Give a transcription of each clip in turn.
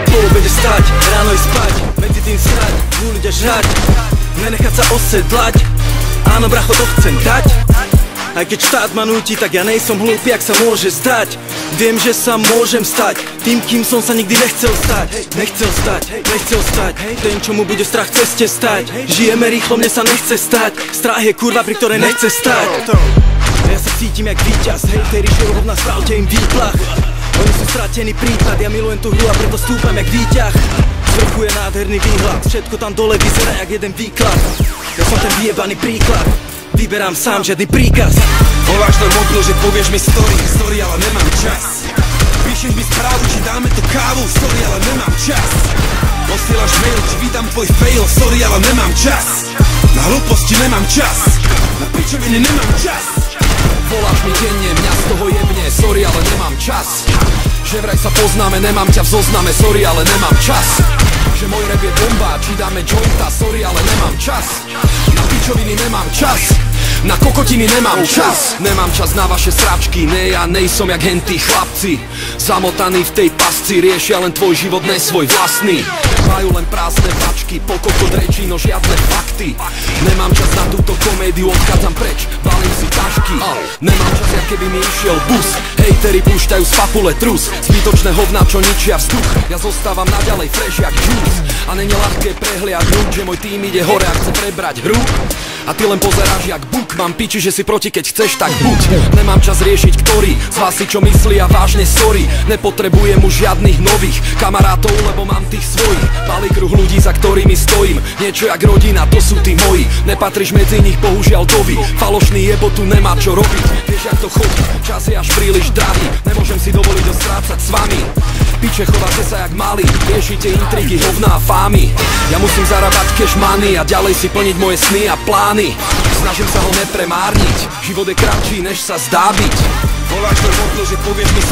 Po obede stať, ráno ísť spať, medzi tým srať, vúliť a žrať, nenechať sa osedlať. Áno bracho, to chcem dať. Aj keď štát ma núti, tak ja nejsom hlúpy, jak sa môže zdať. Viem, že sa môžem stať tým, kým som sa nikdy nechcel stať. Nechcel stať, ten, čo mu bude strach v ceste stať. Žijeme rýchlo, mne sa nechce stať. Strach je kurva, pri ktorej nechce stať. Ja sa cítim jak víťaz, hejteri, že rovná, spravte im výplach. Oni sú stratený príklad, ja milujem tú hru a preto stúpam jak výťah. Z vrchu je nádherný výhľad, všetko tam dole vyzerá jak jeden výklad. Ja som ten vyjebaný príklad, vyberám sám, žiadny príkaz. Voláš len mobil, že povieš mi story, ale nemám čas. Píšeš mi správu, či dáme tu kávu, sorry, ale nemám čas. Posielaš mail, či vydám tvoj fail, sorry, ale nemám čas. Na hlúposti nemám čas, na pičoviny nemám čas. Voláš mi denne, mňa z toho jebne, sorry, ale nemám čas. Že vraj sa poznáme, nemám ťa v zozname, sorry, ale nemám čas. Že môj rap je bomba, či dáme jointa, sorry, ale nemám čas. Na pičoviny nemám čas, na kokotiny nemám čas. Nemám čas na vaše sračky, ne, ja nejsom jak hentí chlapci. Zamotaní v tej pasci, riešia len tvoj život, ne svoj vlastný. Majú len prázdne pačky, po kokot rečí, no žiadne fakty. Nemám čas na túto komédiu, odchádzam preč, balím si tašky. Nemám čas, jak keby mi išiel bus. Hejteri púšťajú z papule trus, zbytočné hovná, čo ničia vzduch. Ja zostávam naďalej fresh jak juice. A není ľahké prehliadnúť, že môj tým ide hore a chce prebrať hru. A ty len pozeráš jak buk, mám piči, že si proti, keď chceš, tak buď. Nemám čas riešiť, ktorý z vás si čo myslí a vážne sorry. Nepotrebujem už žiadnych nových kamarátov, lebo mám tých svojich. Malý kruh ľudí, za ktorými stojím, niečo jak rodina, to sú tí moji. Nepatríš medzi nich, bohužiaľ dovy. Falošný jebo tu nemá čo robiť. Vieš jak to chodí, čas je až príliš drahý. Nemôžem si dovoliť ho strácať s vami. Piče, chováte sa jak malí, riešite intrigy, hovná a fámy. Ja musím zarábať cash money a ďalej si plniť moje sny a plány. Snažím sa ho nepremárniť, život je kratší, než sa zdá byť. Voláš len mobil, že povieš mi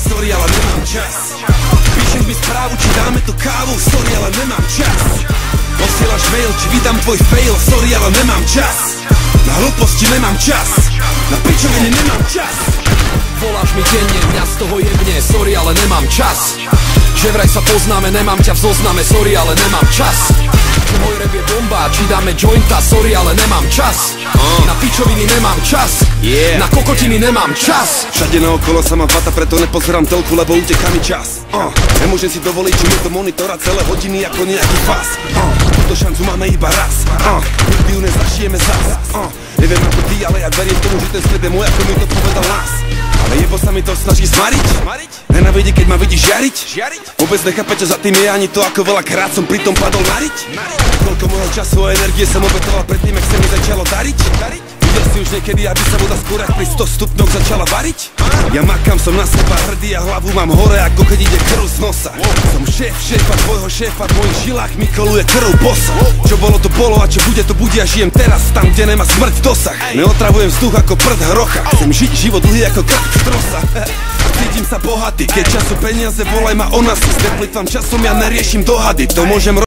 story, ale nemám čas. Píšeš mi správu, či dáme tu kávu, sorry, ale nemám čas. Posielaš mail, či vydám tvoj fail, sorry, ale nemám čas. Na hlúposti nemám čas, na pičoviny nemám čas. Voláš mi denne, mňa z toho jebne, sorry, ale nemám čas. Že vraj sa poznáme, nemám ťa v zozname, sorry, ale nemám čas. Že môj rap je bomba, či dáme jointa, sorry, ale nemám čas. Na pičoviny nemám čas, na kokotiny nemám čas. Všade naokolo sa ma vata, preto nepozerám telku, lebo uteká mi čas. Nemôžem si dovoliť, či mi to monitora celé hodiny ako nejaký fás. Túto šancu máme iba raz, nikdy ju nezažijeme zas. Neviem ako ty, ale ja verím tomu, že ten svet je môj, ako mi to povedal nás. Ale jebo sa mi to snaží zmariť. Nenávidí, keď ma vidíš žiariť. Vôbec nechápe, čo za tým je, ani to, ako veľakrát som pri tom padol nariť. Koľko môjho času a energie som obetoval predtým, ak sa mi začalo dariť. Videl si už niekedy, aby sa voda skôr pri 100 stupňoch začala variť? Ja makám, som na seba hrdý a hlavu mám hore, ako keď ide krv z nosa. Som šéfa tvojho šéfa, v mojich žilách mi koluje krv bosa. Čo bolo, to bolo a čo bude, to bude a žijem teraz tam, kde nemá smrť dosah. Neotravujem vzduch ako prd hrocha, chcem žiť život dlhý ako krk strosa. Cítim sa bohatý, keď času peniaze, volaj ma o nás. Neplýtvam časom, ja neriešim dohady, to môžem